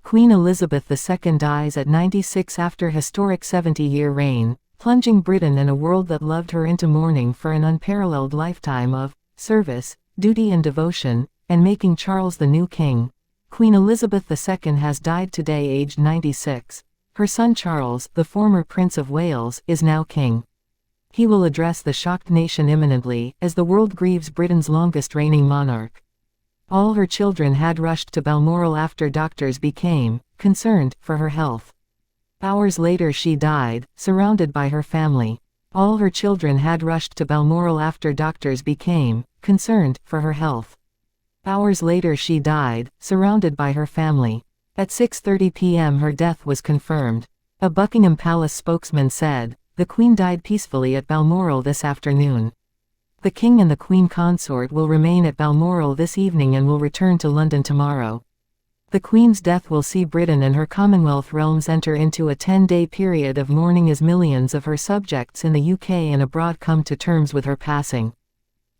Queen Elizabeth II dies at 96 after historic 70-year reign, plunging Britain and a world that loved her into mourning for an unparalleled lifetime of service, duty and devotion, and making Charles the new king. Queen Elizabeth II has died today aged 96. Her son Charles, the former Prince of Wales, is now king. He will address the shocked nation imminently, as the world grieves Britain's longest reigning monarch. All her children had rushed to Balmoral after doctors became concerned for her health. Hours later she died, surrounded by her family. All her children had rushed to Balmoral after doctors became concerned for her health. Hours later she died, surrounded by her family. At 6:30 p.m. her death was confirmed. A Buckingham Palace spokesman said, "The Queen died peacefully at Balmoral this afternoon. The King and the Queen Consort will remain at Balmoral this evening and will return to London tomorrow." The Queen's death will see Britain and her Commonwealth realms enter into a 10-day period of mourning as millions of her subjects in the UK and abroad come to terms with her passing.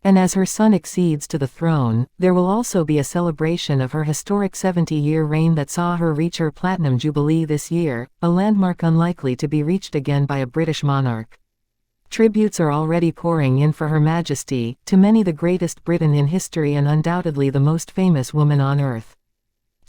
And as her son accedes to the throne, there will also be a celebration of her historic 70-year reign that saw her reach her Platinum Jubilee this year, a landmark unlikely to be reached again by a British monarch. Tributes are already pouring in for Her Majesty, to many the greatest Britain in history and undoubtedly the most famous woman on earth.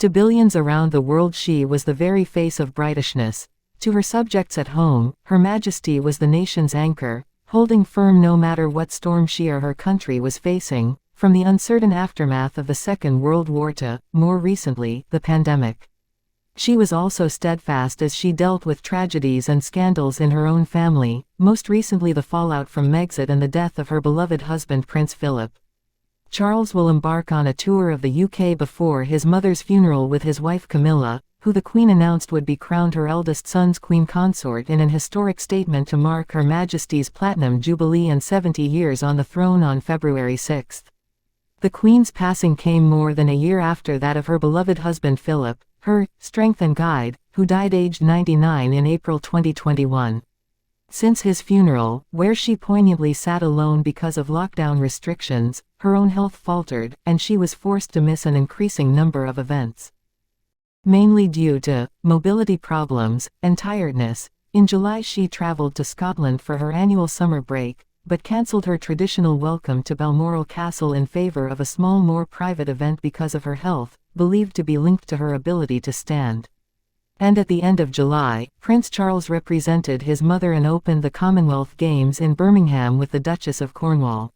To billions around the world she was the very face of Britishness. To her subjects at home, Her Majesty was the nation's anchor, holding firm no matter what storm she or her country was facing, from the uncertain aftermath of the Second World War to, more recently, the pandemic. She was also steadfast as she dealt with tragedies and scandals in her own family, most recently the fallout from Megxit and the death of her beloved husband Prince Philip. Charles will embark on a tour of the UK before his mother's funeral with his wife Camilla, who the Queen announced would be crowned her eldest son's Queen Consort in an historic statement to mark Her Majesty's Platinum Jubilee and 70 years on the throne on February 6. The Queen's passing came more than a year after that of her beloved husband Philip, her strength and guide, who died aged 99 in April 2021. Since his funeral, where she poignantly sat alone because of lockdown restrictions, her own health faltered, and she was forced to miss an increasing number of events. Mainly due to mobility problems and tiredness, in July she traveled to Scotland for her annual summer break, but cancelled her traditional welcome to Balmoral Castle in favour of a small more private event because of her health, believed to be linked to her ability to stand. And at the end of July, Prince Charles represented his mother and opened the Commonwealth Games in Birmingham with the Duchess of Cornwall.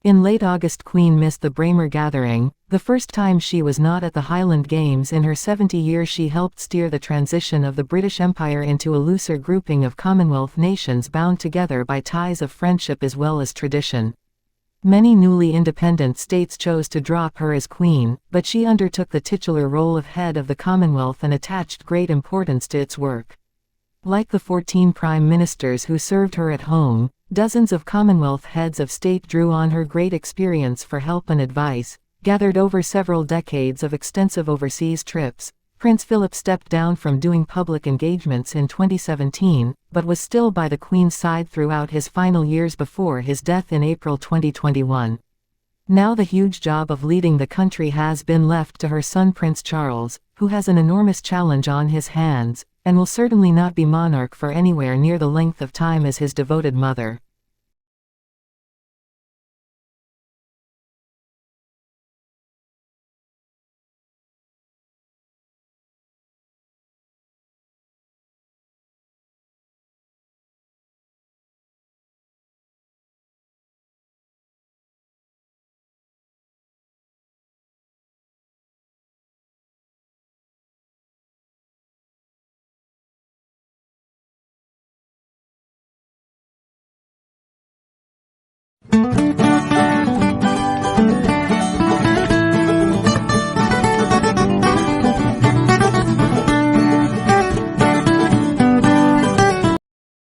In late August Queen missed the Braemar Gathering, the first time she was not at the Highland Games in her 70 years. She helped steer the transition of the British Empire into a looser grouping of Commonwealth nations bound together by ties of friendship as well as tradition. Many newly independent states chose to drop her as Queen, but she undertook the titular role of head of the Commonwealth and attached great importance to its work. Like the 14 prime ministers who served her at home, dozens of Commonwealth heads of state drew on her great experience for help and advice, gathered over several decades of extensive overseas trips. Prince Philip stepped down from doing public engagements in 2017, but was still by the Queen's side throughout his final years before his death in April 2021. Now the huge job of leading the country has been left to her son Prince Charles, who has an enormous challenge on his hands, and will certainly not be monarch for anywhere near the length of time as his devoted mother.